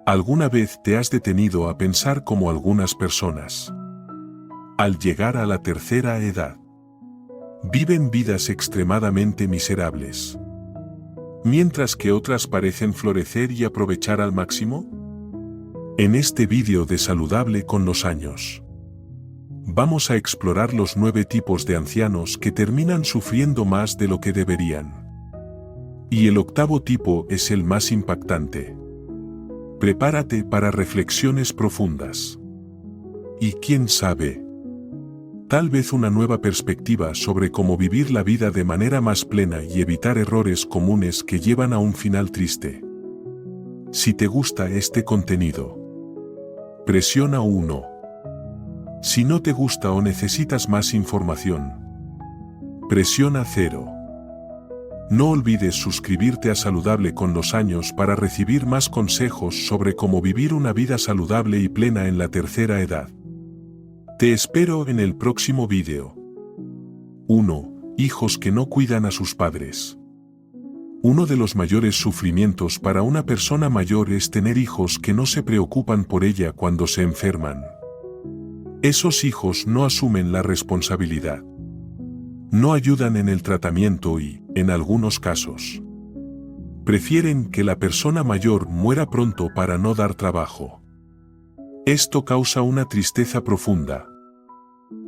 ¿Alguna vez te has detenido a pensar como algunas personas? Al llegar a la tercera edad, viven vidas extremadamente miserables, mientras que otras parecen florecer y aprovechar al máximo. En este vídeo de Saludable con los años, vamos a explorar los 9 tipos de ancianos que terminan sufriendo más de lo que deberían. Y el 8º tipo es el más impactante. Prepárate para reflexiones profundas. Y quién sabe, tal vez una nueva perspectiva sobre cómo vivir la vida de manera más plena y evitar errores comunes que llevan a un final triste. Si te gusta este contenido, presiona 1. Si no te gusta o necesitas más información, presiona 0. No olvides suscribirte a Saludable con los años para recibir más consejos sobre cómo vivir una vida saludable y plena en la tercera edad. Te espero en el próximo vídeo. 1. Hijos que no cuidan a sus padres. Uno de los mayores sufrimientos para una persona mayor es tener hijos que no se preocupan por ella cuando se enferman. Esos hijos no asumen la responsabilidad. No ayudan en el tratamiento y, en algunos casos, prefieren que la persona mayor muera pronto para no dar trabajo. Esto causa una tristeza profunda,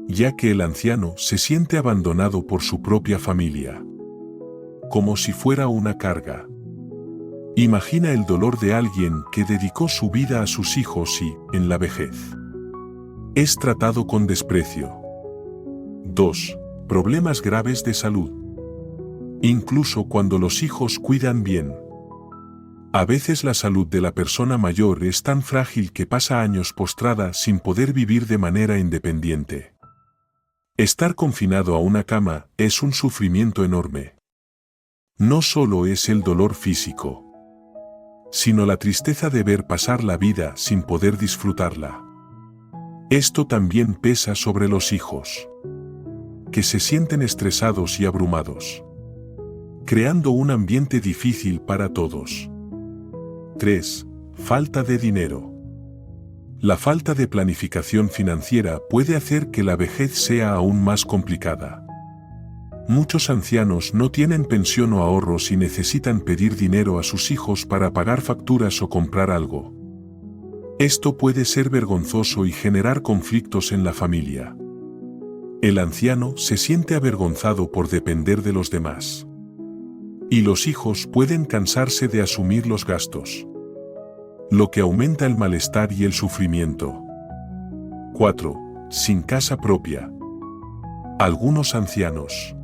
ya que el anciano se siente abandonado por su propia familia, como si fuera una carga. Imagina el dolor de alguien que dedicó su vida a sus hijos y, en la vejez, es tratado con desprecio. 2. Problemas graves de salud. Incluso cuando los hijos cuidan bien, a veces la salud de la persona mayor es tan frágil que pasa años postrada sin poder vivir de manera independiente. Estar confinado a una cama es un sufrimiento enorme. No solo es el dolor físico, sino la tristeza de ver pasar la vida sin poder disfrutarla. Esto también pesa sobre los hijos, que se sienten estresados y abrumados, creando un ambiente difícil para todos. 3. Falta de dinero. La falta de planificación financiera puede hacer que la vejez sea aún más complicada. Muchos ancianos no tienen pensión o ahorros y necesitan pedir dinero a sus hijos para pagar facturas o comprar algo. Esto puede ser vergonzoso y generar conflictos en la familia. El anciano se siente avergonzado por depender de los demás. Y los hijos pueden cansarse de asumir los gastos, lo que aumenta el malestar y el sufrimiento. 4. Sin casa propia. Algunos ancianos,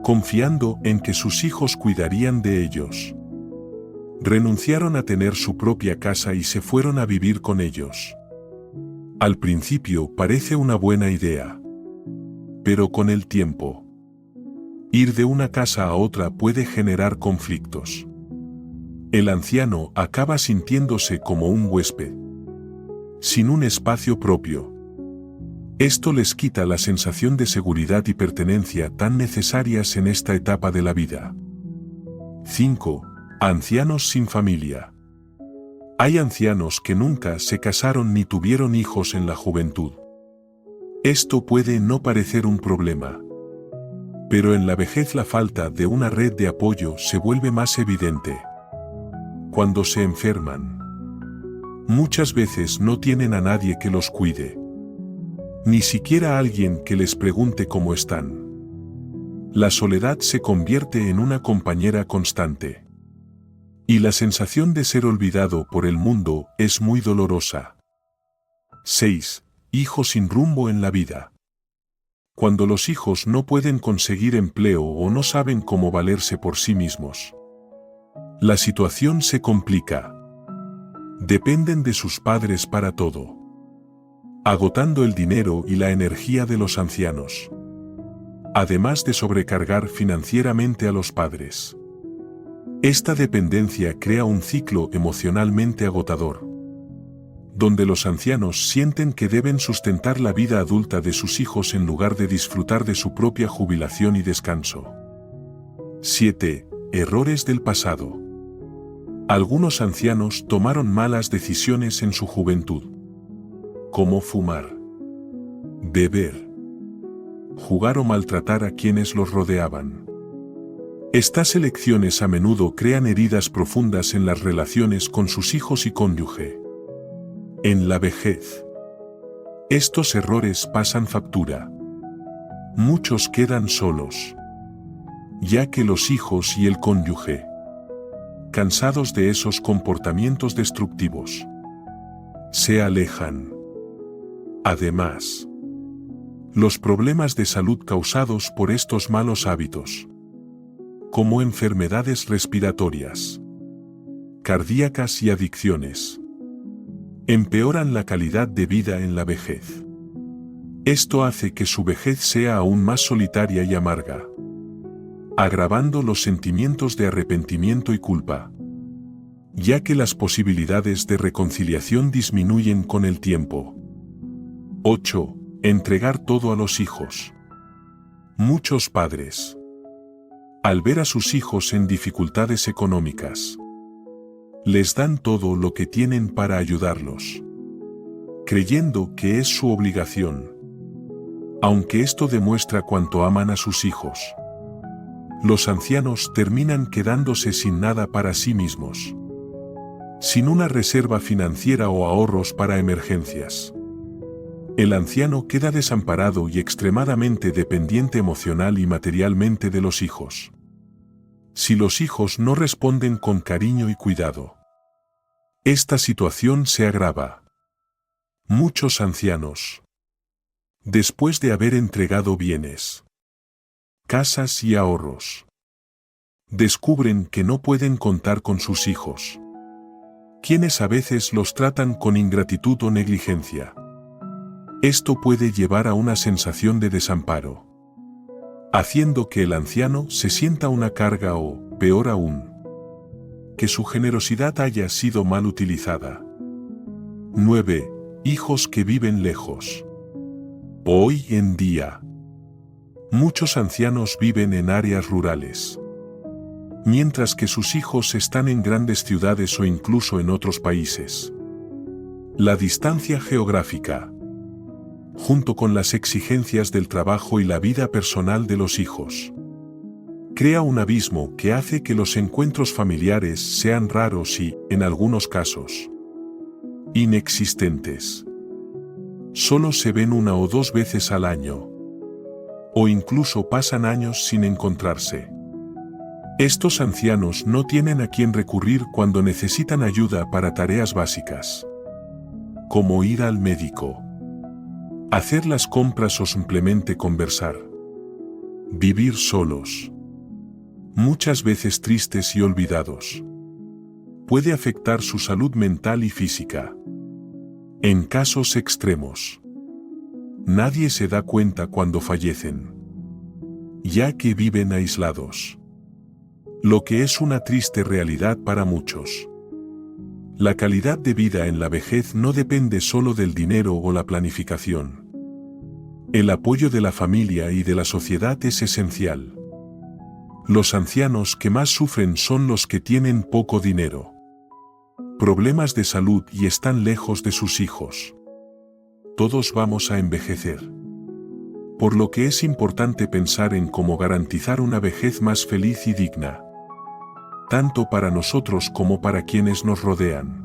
confiando en que sus hijos cuidarían de ellos, renunciaron a tener su propia casa y se fueron a vivir con ellos. Al principio parece una buena idea, pero con el tiempo, ir de una casa a otra puede generar conflictos. El anciano acaba sintiéndose como un huésped, sin un espacio propio. Esto les quita la sensación de seguridad y pertenencia tan necesarias en esta etapa de la vida. 5. Ancianos sin familia. Hay ancianos que nunca se casaron ni tuvieron hijos en la juventud. Esto puede no parecer un problema, pero en la vejez la falta de una red de apoyo se vuelve más evidente. Cuando se enferman, muchas veces no tienen a nadie que los cuide, ni siquiera alguien que les pregunte cómo están. La soledad se convierte en una compañera constante, y la sensación de ser olvidado por el mundo es muy dolorosa. 6. Hijos sin rumbo en la vida. Cuando los hijos no pueden conseguir empleo o no saben cómo valerse por sí mismos, la situación se complica. Dependen de sus padres para todo, agotando el dinero y la energía de los ancianos, además de sobrecargar financieramente a los padres. Esta dependencia crea un ciclo emocionalmente agotador, donde los ancianos sienten que deben sustentar la vida adulta de sus hijos en lugar de disfrutar de su propia jubilación y descanso. 7. Errores del pasado. Algunos ancianos tomaron malas decisiones en su juventud, como fumar, beber, jugar o maltratar a quienes los rodeaban. Estas elecciones a menudo crean heridas profundas en las relaciones con sus hijos y cónyuge. En la vejez, estos errores pasan factura. Muchos quedan solos, ya que los hijos y el cónyuge, cansados de esos comportamientos destructivos, se alejan. Además, los problemas de salud causados por estos malos hábitos, como enfermedades respiratorias, cardíacas y adicciones, empeoran la calidad de vida en la vejez. Esto hace que su vejez sea aún más solitaria y amarga, agravando los sentimientos de arrepentimiento y culpa, ya que las posibilidades de reconciliación disminuyen con el tiempo. 8. Entregar todo a los hijos. Muchos padres, al ver a sus hijos en dificultades económicas, les dan todo lo que tienen para ayudarlos, creyendo que es su obligación. Aunque esto demuestra cuánto aman a sus hijos, los ancianos terminan quedándose sin nada para sí mismos, sin una reserva financiera o ahorros para emergencias. El anciano queda desamparado y extremadamente dependiente emocional y materialmente de los hijos. Si los hijos no responden con cariño y cuidado, esta situación se agrava. Muchos ancianos, después de haber entregado bienes, casas y ahorros, descubren que no pueden contar con sus hijos, quienes a veces los tratan con ingratitud o negligencia. Esto puede llevar a una sensación de desamparo, haciendo que el anciano se sienta una carga o, peor aún, que su generosidad haya sido mal utilizada. 9. Hijos que viven lejos. Hoy en día, muchos ancianos viven en áreas rurales, mientras que sus hijos están en grandes ciudades o incluso en otros países. La distancia geográfica, junto con las exigencias del trabajo y la vida personal de los hijos, crea un abismo que hace que los encuentros familiares sean raros y, en algunos casos, inexistentes. Solo se ven una o dos veces al año, o incluso pasan años sin encontrarse. Estos ancianos no tienen a quién recurrir cuando necesitan ayuda para tareas básicas, como ir al médico, hacer las compras o simplemente conversar. Vivir solos, muchas veces tristes y olvidados, puede afectar su salud mental y física. En casos extremos, nadie se da cuenta cuando fallecen, ya que viven aislados, lo que es una triste realidad para muchos. La calidad de vida en la vejez no depende solo del dinero o la planificación. El apoyo de la familia y de la sociedad es esencial. Los ancianos que más sufren son los que tienen poco dinero, problemas de salud y están lejos de sus hijos. Todos vamos a envejecer, por lo que es importante pensar en cómo garantizar una vejez más feliz y digna, tanto para nosotros como para quienes nos rodean.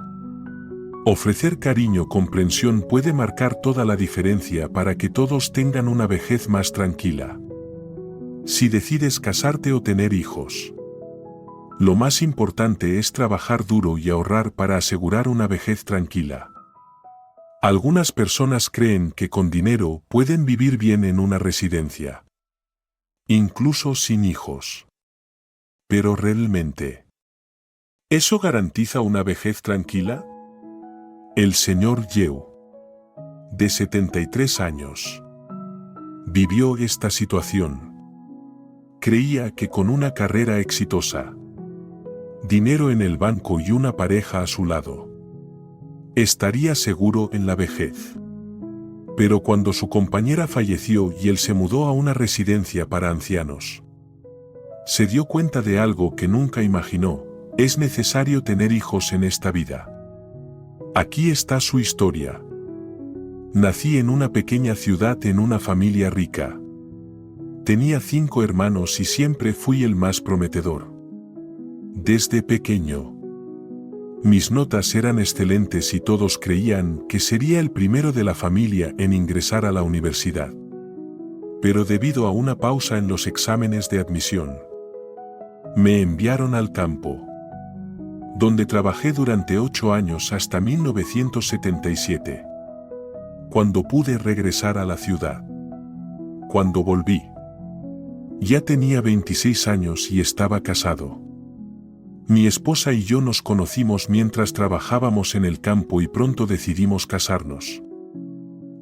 Ofrecer cariño y comprensión puede marcar toda la diferencia para que todos tengan una vejez más tranquila. Si decides casarte o tener hijos, lo más importante es trabajar duro y ahorrar para asegurar una vejez tranquila. Algunas personas creen que con dinero pueden vivir bien en una residencia, incluso sin hijos. Pero realmente, ¿eso garantiza una vejez tranquila? El señor Yeu, de 73 años, vivió esta situación. Creía que con una carrera exitosa, dinero en el banco y una pareja a su lado, estaría seguro en la vejez. Pero cuando su compañera falleció y él se mudó a una residencia para ancianos, se dio cuenta de algo que nunca imaginó: Es necesario tener hijos en esta vida. Aquí está su historia. Nací en una pequeña ciudad en una familia rica. Tenía 5 hermanos y siempre fui el más prometedor. Desde pequeño, mis notas eran excelentes y todos creían que sería el primero de la familia en ingresar a la universidad. Pero debido a una pausa en los exámenes de admisión, me enviaron al campo, donde trabajé durante 8 años hasta 1977. Cuando pude regresar a la ciudad. Cuando volví, ya tenía 26 años y estaba casado. Mi esposa y yo nos conocimos mientras trabajábamos en el campo y pronto decidimos casarnos.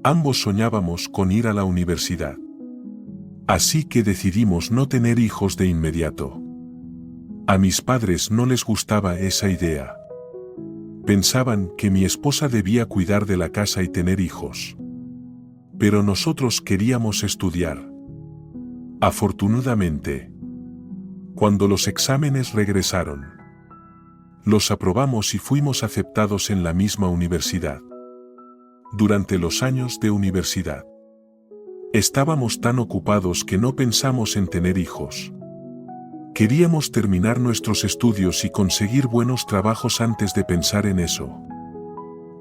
Ambos soñábamos con ir a la universidad. Así que decidimos no tener hijos de inmediato. A mis padres no les gustaba esa idea. Pensaban que mi esposa debía cuidar de la casa y tener hijos. Pero nosotros queríamos estudiar. Afortunadamente, cuando los exámenes regresaron, los aprobamos y fuimos aceptados en la misma universidad. Durante los años de universidad, estábamos tan ocupados que no pensamos en tener hijos. Queríamos terminar nuestros estudios y conseguir buenos trabajos antes de pensar en eso.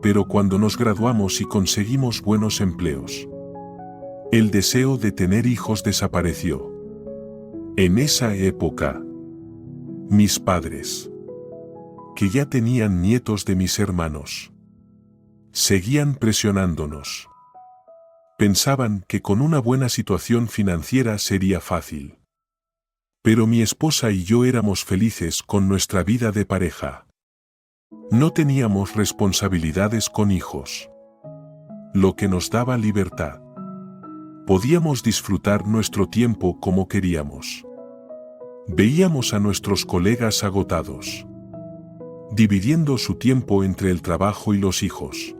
Pero cuando nos graduamos y conseguimos buenos empleos, el deseo de tener hijos desapareció. En esa época, mis padres, que ya tenían nietos de mis hermanos, seguían presionándonos. Pensaban que con una buena situación financiera sería fácil. Pero mi esposa y yo éramos felices con nuestra vida de pareja. No teníamos responsabilidades con hijos, lo que nos daba libertad. Podíamos disfrutar nuestro tiempo como queríamos. Veíamos a nuestros colegas agotados, dividiendo su tiempo entre el trabajo y los hijos.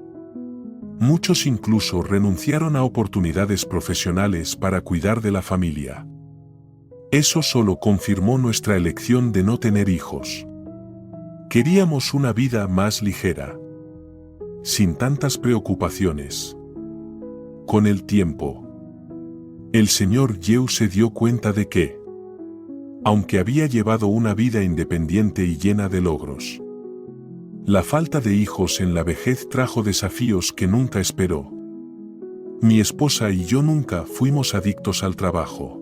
Muchos incluso renunciaron a oportunidades profesionales para cuidar de la familia. Eso solo confirmó nuestra elección de no tener hijos. Queríamos una vida más ligera, sin tantas preocupaciones. Con el tiempo, el señor Yeu se dio cuenta de que, aunque había llevado una vida independiente y llena de logros, la falta de hijos en la vejez trajo desafíos que nunca esperó. Mi esposa y yo nunca fuimos adictos al trabajo.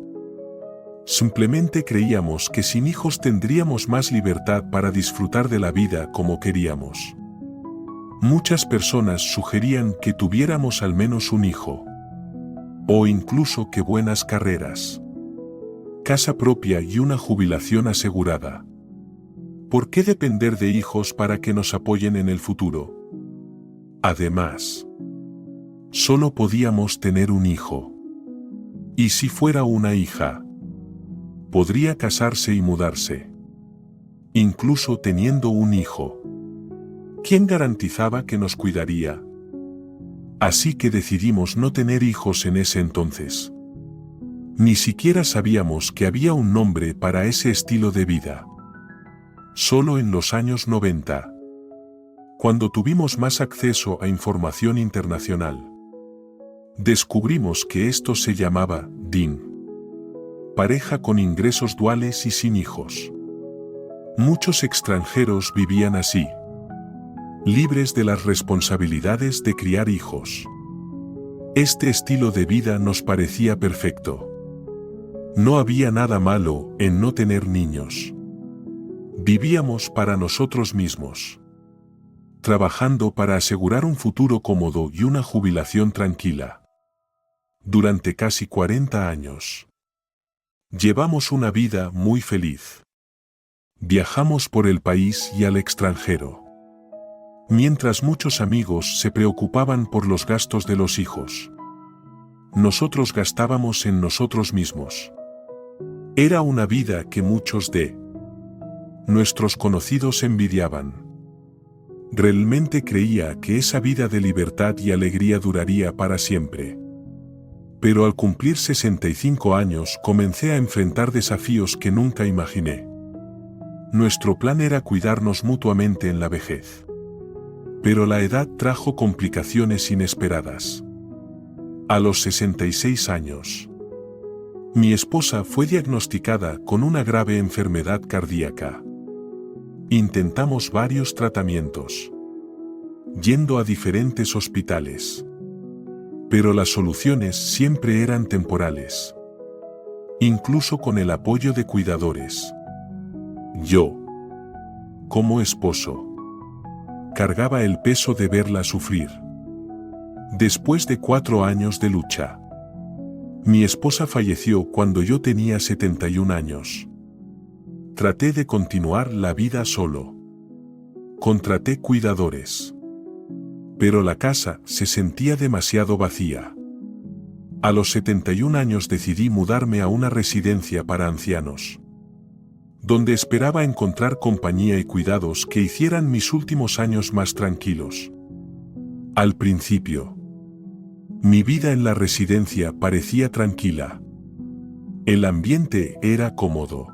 Simplemente creíamos que sin hijos tendríamos más libertad para disfrutar de la vida como queríamos. Muchas personas sugerían que tuviéramos al menos un hijo. O incluso que buenas carreras, casa propia y una jubilación asegurada. ¿Por qué depender de hijos para que nos apoyen en el futuro? Además, solo podíamos tener un hijo. Y si fuera una hija, podría casarse y mudarse. Incluso teniendo un hijo, ¿quién garantizaba que nos cuidaría? Así que decidimos no tener hijos en ese entonces. Ni siquiera sabíamos que había un nombre para ese estilo de vida. Solo en los años 90, cuando tuvimos más acceso a información internacional, descubrimos que esto se llamaba DIN. Pareja con ingresos duales y sin hijos. Muchos extranjeros vivían así, libres de las responsabilidades de criar hijos. Este estilo de vida nos parecía perfecto. No había nada malo en no tener niños. Vivíamos para nosotros mismos, trabajando para asegurar un futuro cómodo y una jubilación tranquila. Durante casi 40 años, llevamos una vida muy feliz. Viajamos por el país y al extranjero. Mientras muchos amigos se preocupaban por los gastos de los hijos, nosotros gastábamos en nosotros mismos. Era una vida que muchos de nuestros conocidos envidiaban. Realmente creía que esa vida de libertad y alegría duraría para siempre. Pero al cumplir 65 años comencé a enfrentar desafíos que nunca imaginé. Nuestro plan era cuidarnos mutuamente en la vejez. Pero la edad trajo complicaciones inesperadas. A los 66 años, mi esposa fue diagnosticada con una grave enfermedad cardíaca. Intentamos varios tratamientos, yendo a diferentes hospitales. Pero las soluciones siempre eran temporales. Incluso con el apoyo de cuidadores. Yo, como esposo, cargaba el peso de verla sufrir. Después de 4 años de lucha, mi esposa falleció cuando yo tenía 71 años. Traté de continuar la vida solo. Contraté cuidadores. Pero la casa se sentía demasiado vacía. A los 71 años decidí mudarme a una residencia para ancianos, donde esperaba encontrar compañía y cuidados que hicieran mis últimos años más tranquilos. Al principio, mi vida en la residencia parecía tranquila. El ambiente era cómodo.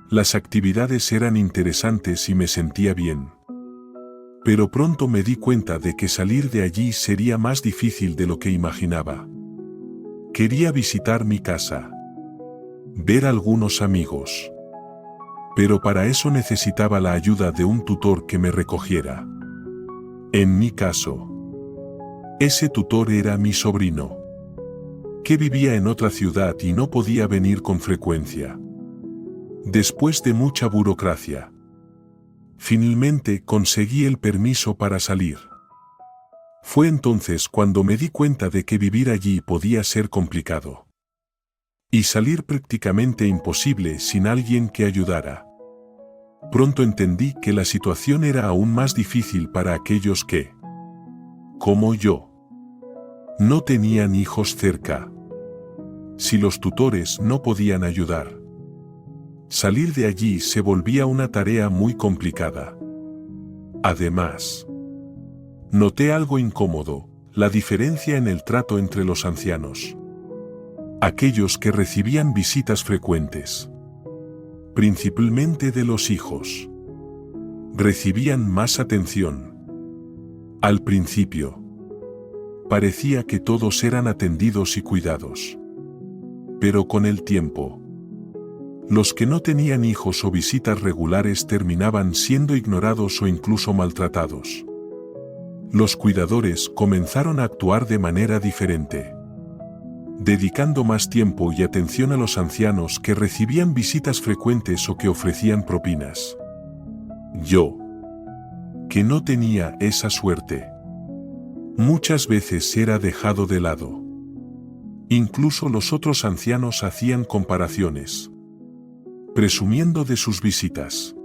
Las actividades eran interesantes y me sentía bien. Pero pronto me di cuenta de que salir de allí sería más difícil de lo que imaginaba. Quería visitar mi casa, ver a algunos amigos. Pero para eso necesitaba la ayuda de un tutor que me recogiera. En mi caso, ese tutor era mi sobrino, que vivía en otra ciudad y no podía venir con frecuencia. Después de mucha burocracia, finalmente conseguí el permiso para salir. Fue entonces cuando me di cuenta de que vivir allí podía ser complicado. Y salir prácticamente imposible sin alguien que ayudara. Pronto entendí que la situación era aún más difícil para aquellos que, como yo, no tenían hijos cerca. Si los tutores no podían ayudar, salir de allí se volvía una tarea muy complicada. Además, noté algo incómodo, la diferencia en el trato entre los ancianos. Aquellos que recibían visitas frecuentes, principalmente de los hijos, recibían más atención. Al principio, parecía que todos eran atendidos y cuidados. Pero con el tiempo, los que no tenían hijos o visitas regulares terminaban siendo ignorados o incluso maltratados. Los cuidadores comenzaron a actuar de manera diferente, dedicando más tiempo y atención a los ancianos que recibían visitas frecuentes o que ofrecían propinas. Yo, que no tenía esa suerte, muchas veces era dejado de lado. Incluso los otros ancianos hacían comparaciones, presumiendo de sus visitas,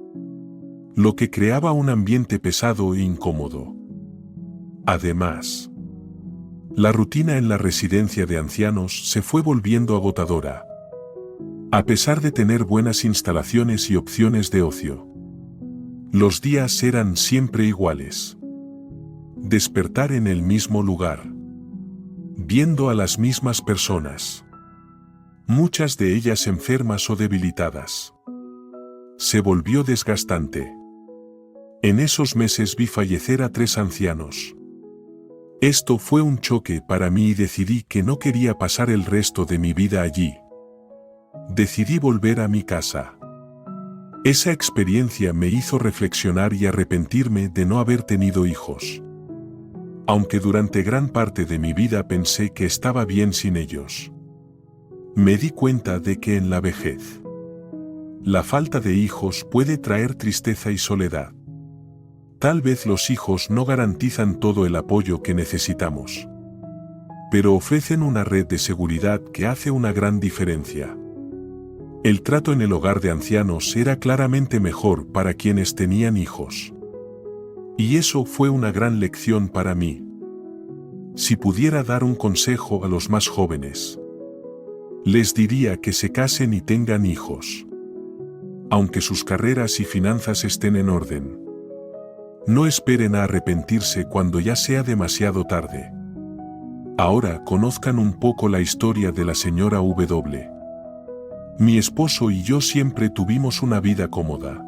lo que creaba un ambiente pesado e incómodo. Además, la rutina en la residencia de ancianos se fue volviendo agotadora. A pesar de tener buenas instalaciones y opciones de ocio, los días eran siempre iguales. Despertar en el mismo lugar, viendo a las mismas personas, muchas de ellas enfermas o debilitadas. Se volvió desgastante. En esos meses vi fallecer a 3 ancianos. Esto fue un choque para mí y decidí que no quería pasar el resto de mi vida allí. Decidí volver a mi casa. Esa experiencia me hizo reflexionar y arrepentirme de no haber tenido hijos. Aunque durante gran parte de mi vida pensé que estaba bien sin ellos, me di cuenta de que en la vejez, la falta de hijos puede traer tristeza y soledad. Tal vez los hijos no garantizan todo el apoyo que necesitamos, pero ofrecen una red de seguridad que hace una gran diferencia. El trato en el hogar de ancianos era claramente mejor para quienes tenían hijos. Y eso fue una gran lección para mí. Si pudiera dar un consejo a los más jóvenes, les diría que se casen y tengan hijos. Aunque sus carreras y finanzas estén en orden, no esperen a arrepentirse cuando ya sea demasiado tarde. Ahora conozcan un poco la historia de la señora W. Mi esposo y yo siempre tuvimos una vida cómoda,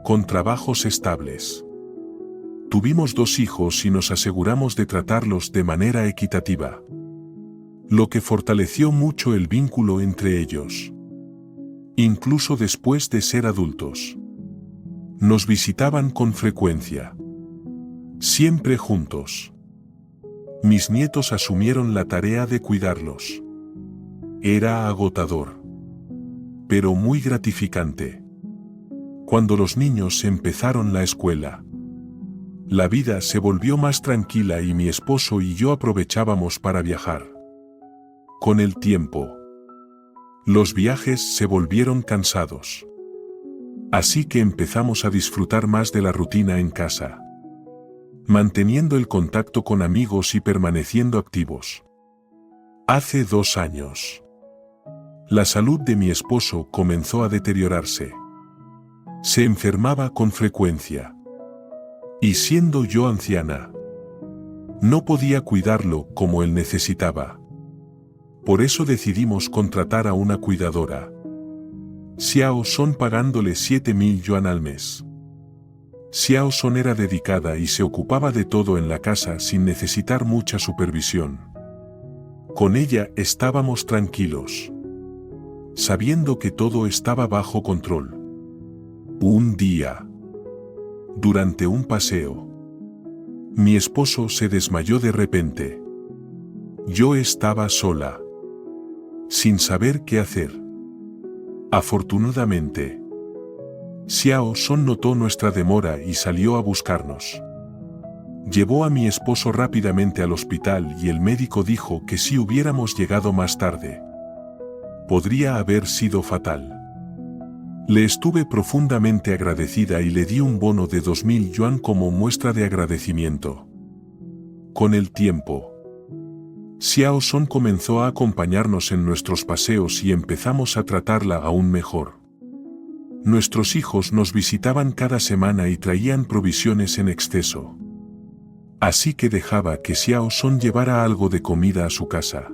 con trabajos estables. Tuvimos 2 hijos y nos aseguramos de tratarlos de manera equitativa, lo que fortaleció mucho el vínculo entre ellos. Incluso después de ser adultos, nos visitaban con frecuencia, siempre juntos. Mis nietos asumieron la tarea de cuidarlos. Era agotador, pero muy gratificante. Cuando los niños empezaron la escuela, la vida se volvió más tranquila y mi esposo y yo aprovechábamos para viajar. Con el tiempo, los viajes se volvieron cansados. Así que empezamos a disfrutar más de la rutina en casa, manteniendo el contacto con amigos y permaneciendo activos. Hace 2 años, la salud de mi esposo comenzó a deteriorarse. Se enfermaba con frecuencia. Y siendo yo anciana, no podía cuidarlo como él necesitaba. Por eso decidimos contratar a una cuidadora. Xiao Son pagándole 7.000 yuan al mes. Xiao Son era dedicada y se ocupaba de todo en la casa sin necesitar mucha supervisión. Con ella estábamos tranquilos, sabiendo que todo estaba bajo control. Un día, durante un paseo, mi esposo se desmayó de repente. Yo estaba sola, sin saber qué hacer. Afortunadamente, Xiao Son notó nuestra demora y salió a buscarnos. Llevó a mi esposo rápidamente al hospital y el médico dijo que si hubiéramos llegado más tarde, podría haber sido fatal. Le estuve profundamente agradecida y le di un bono de 2.000 yuan como muestra de agradecimiento. Con el tiempo, Xiao Son comenzó a acompañarnos en nuestros paseos y empezamos a tratarla aún mejor. Nuestros hijos nos visitaban cada semana y traían provisiones en exceso. Así que dejaba que Xiao Son llevara algo de comida a su casa.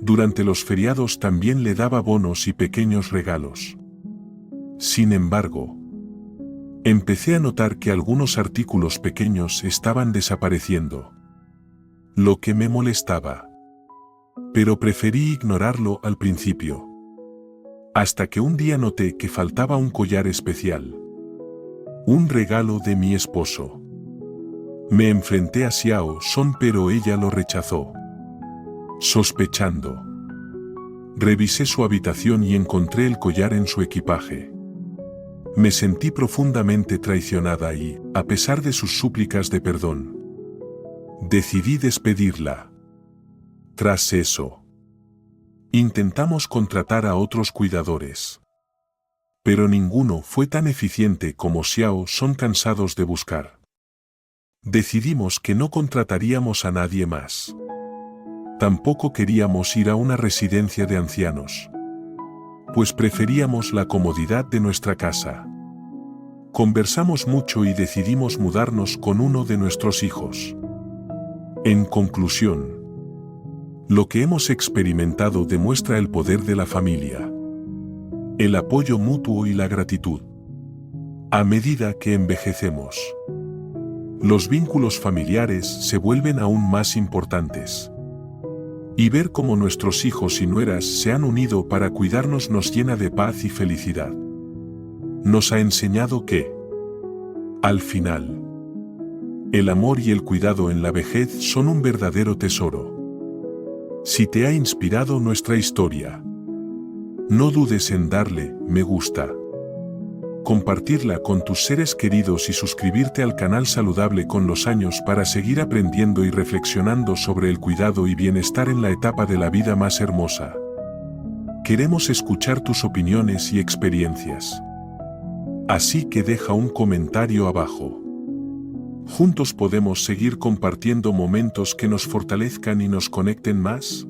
Durante los feriados también le daba bonos y pequeños regalos. Sin embargo, empecé a notar que algunos artículos pequeños estaban desapareciendo, lo que me molestaba. Pero preferí ignorarlo al principio. Hasta que un día noté que faltaba un collar especial. Un regalo de mi esposo. Me enfrenté a Xiao Son pero ella lo rechazó. Sospechando, revisé su habitación y encontré el collar en su equipaje. Me sentí profundamente traicionada y, a pesar de sus súplicas de perdón, decidí despedirla. Tras eso, intentamos contratar a otros cuidadores. Pero ninguno fue tan eficiente como Xiao Son cansados de buscar. Decidimos que no contrataríamos a nadie más. Tampoco queríamos ir a una residencia de ancianos, pues preferíamos la comodidad de nuestra casa. Conversamos mucho y decidimos mudarnos con uno de nuestros hijos. En conclusión, lo que hemos experimentado demuestra el poder de la familia, el apoyo mutuo y la gratitud. A medida que envejecemos, los vínculos familiares se vuelven aún más importantes. Y ver cómo nuestros hijos y nueras se han unido para cuidarnos nos llena de paz y felicidad. Nos ha enseñado que, al final, el amor y el cuidado en la vejez son un verdadero tesoro. Si te ha inspirado nuestra historia, no dudes en darle me gusta, compartirla con tus seres queridos y suscribirte al canal Saludable con los Años para seguir aprendiendo y reflexionando sobre el cuidado y bienestar en la etapa de la vida más hermosa. Queremos escuchar tus opiniones y experiencias. Así que deja un comentario abajo. Juntos podemos seguir compartiendo momentos que nos fortalezcan y nos conecten más.